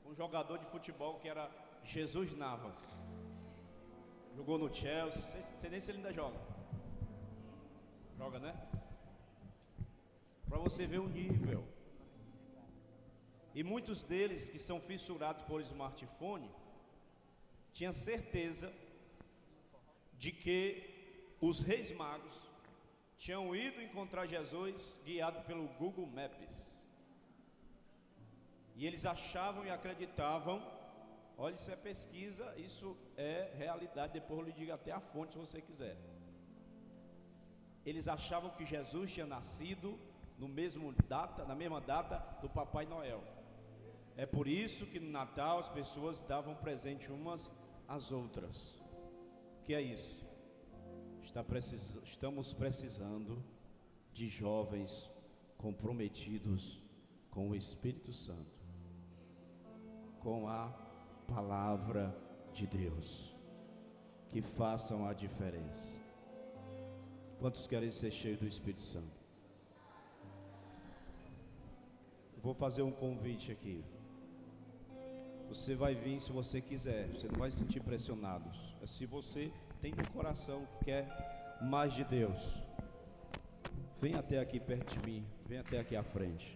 com um jogador de futebol que era Jesus Navas. Jogou no Chelsea, não sei nem se ele ainda joga. Joga, né? Para você ver o nível. E muitos deles que são fissurados por smartphone tinham certeza de que os reis magos tinham ido encontrar Jesus guiado pelo Google Maps. E eles achavam e acreditavam, olha, isso é pesquisa, isso é realidade, depois eu lhe digo até a fonte se você quiser. Eles achavam que Jesus tinha nascido na mesma data do Papai Noel. É por isso que no Natal as pessoas davam presente umas às outras. O que é isso? Estamos precisando de jovens comprometidos com o Espírito Santo, com a palavra de Deus, que façam a diferença. Quantos querem ser cheios do Espírito Santo? Vou fazer um convite aqui. Você vai vir se você quiser, você não vai se sentir pressionado. Se você tem no coração que quer mais de Deus, vem até aqui perto de mim, vem até aqui à frente.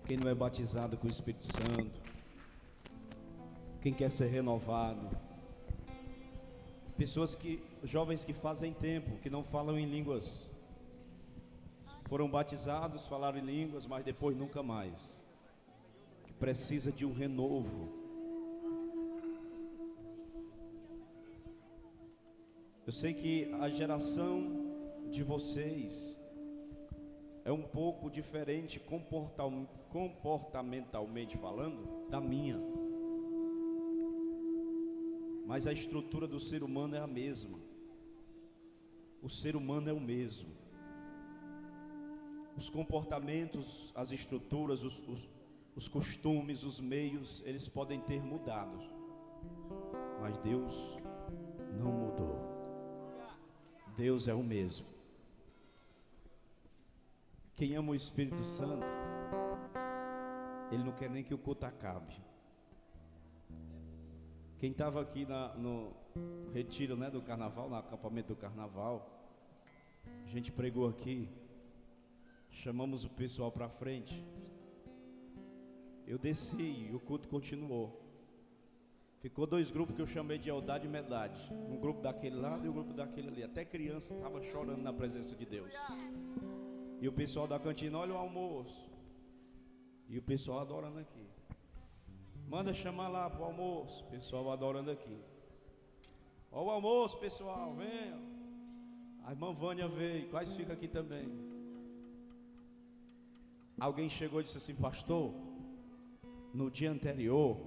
Quem não é batizado com o Espírito Santo, quem quer ser renovado, jovens que fazem tempo, que não falam em línguas, foram batizados, falaram em línguas, mas depois nunca mais, que precisa de um renovo. Eu sei que a geração de vocês é um pouco diferente comportamentalmente falando da minha, mas a estrutura do ser humano é a mesma. O ser humano é o mesmo. Os comportamentos, as estruturas, os costumes, os meios, eles podem ter mudado, mas Deus não mudou. Deus é o mesmo. Quem ama o Espírito Santo, ele não quer nem que o culto acabe. Quem estava aqui no retiro, né, do carnaval, no acampamento do carnaval, a gente pregou aqui Chamamos o pessoal para frente. Eu desci e o culto continuou. Ficou 2 grupos que eu chamei de Eldade e Medade. Um grupo daquele lado e um grupo daquele ali. Até criança estava chorando na presença de Deus. E o pessoal da cantina, olha o almoço. E o pessoal adorando aqui. Manda chamar lá para o almoço. Pessoal adorando aqui. Olha o almoço, pessoal, venha. A irmã Vânia veio. Quais fica aqui também? Alguém chegou e disse assim: pastor, no dia anterior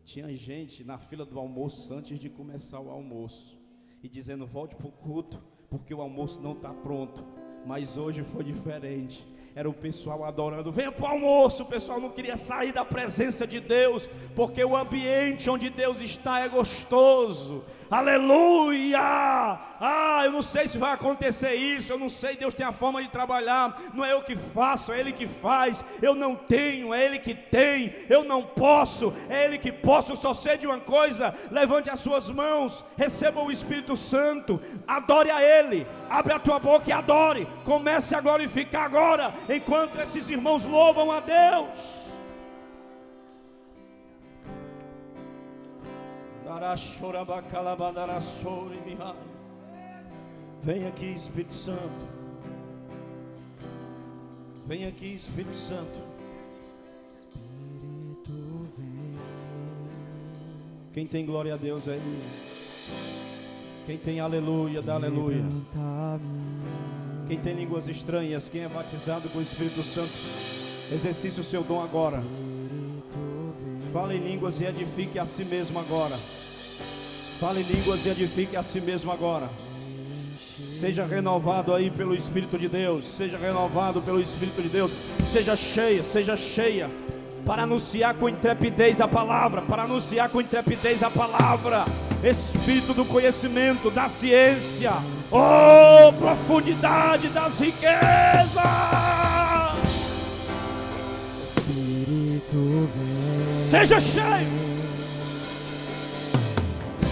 tinha gente na fila do almoço antes de começar o almoço e dizendo: volte para o culto porque o almoço não está pronto. Mas hoje foi diferente. Era o pessoal adorando. Venha para o almoço. O pessoal não queria sair da presença de Deus, porque o ambiente onde Deus está é gostoso. Aleluia! Eu não sei se vai acontecer isso. Eu não sei, Deus tem a forma de trabalhar. Não é eu que faço, é Ele que faz. Eu não tenho, é Ele que tem. Eu não posso, é Ele que posso. Eu só sei de uma coisa: levante as suas mãos, receba o Espírito Santo, adore a Ele. Abre a tua boca e adore. Comece a glorificar agora, enquanto esses irmãos louvam a Deus. Vem aqui, Espírito Santo. Vem aqui, Espírito Santo. Quem tem glória a Deus aí? Quem tem aleluia, dá aleluia. Quem tem línguas estranhas, quem é batizado com o Espírito Santo, exercite o seu dom agora. Fale em línguas e edifique a si mesmo agora. Fale em línguas e edifique a si mesmo agora. Seja renovado aí pelo Espírito de Deus. Seja renovado pelo Espírito de Deus. Seja cheia para anunciar com intrepidez a palavra. Para anunciar com intrepidez a palavra. Espírito do conhecimento, da ciência. Oh, profundidade das riquezas. Espírito vem. Seja cheio.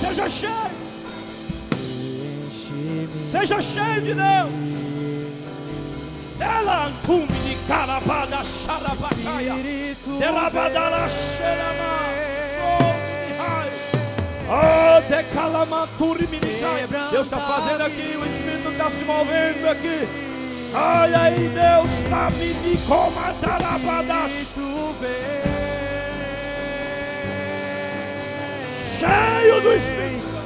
Seja cheio. Seja cheio de Deus. Ela cumbe de carabada xarabacaia. Derabadara xerama. Oh, decalamaturi minicai. Deus está fazendo aqui. O Espírito está se movendo aqui. Olha aí, Deus está me comandando. Cheio do Espírito Santo.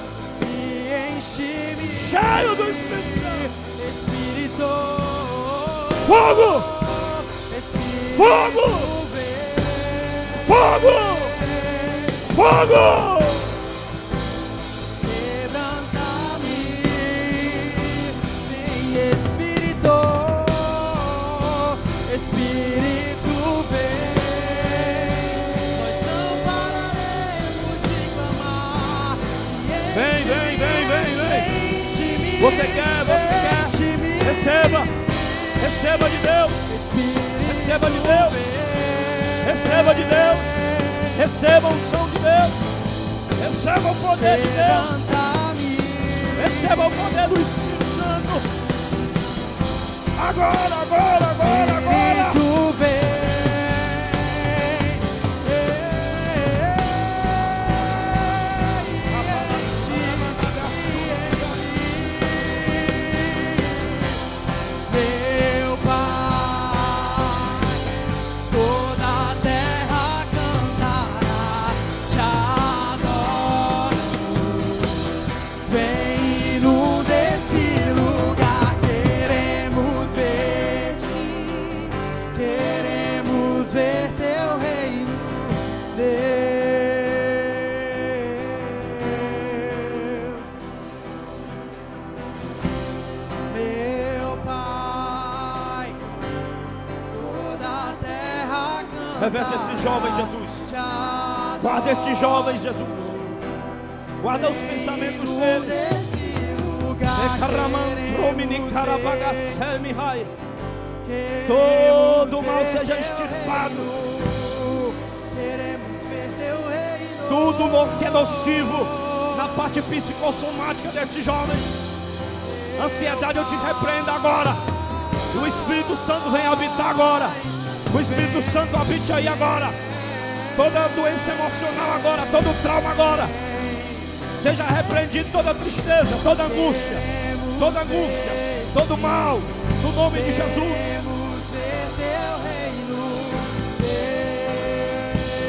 Cheio do Espírito Santo. Fogo! Fogo! Fogo! Fogo! Quebranta-me, vem Espírito, Espírito vem. Nós não pararemos de clamar. Vem. Você quer. Receba de Deus. Receba de Deus. Receba de Deus. Receba o som de Deus. Receba o poder de Deus. Receba o poder do Espírito Santo. Agora. Espírito vem. Meu Pai, toda a terra cantará, te adoro. Vem inunda esse lugar, queremos ver teu reino, Deus. Meu Pai, toda a terra canta. Reveste esses jovens, Jesus. Te adoro. Guarda estes jovens, Jesus. Guarda os pensamentos deles. Desse lugar, Todo mal seja extirpado. Queremos ver teu reino. Tudo que é nocivo na parte psicossomática desses jovens. Ansiedade, eu te repreendo agora. O Espírito Santo vem habitar agora. O Espírito Santo habite aí agora. Toda doença emocional agora, todo trauma agora. Seja repreendido toda tristeza, toda angústia, todo mal, no nome de Jesus.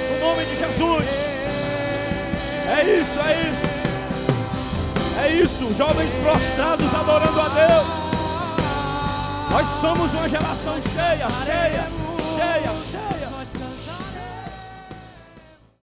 No nome de Jesus. É isso, é isso. É isso, jovens prostrados adorando a Deus. Nós somos uma geração cheia.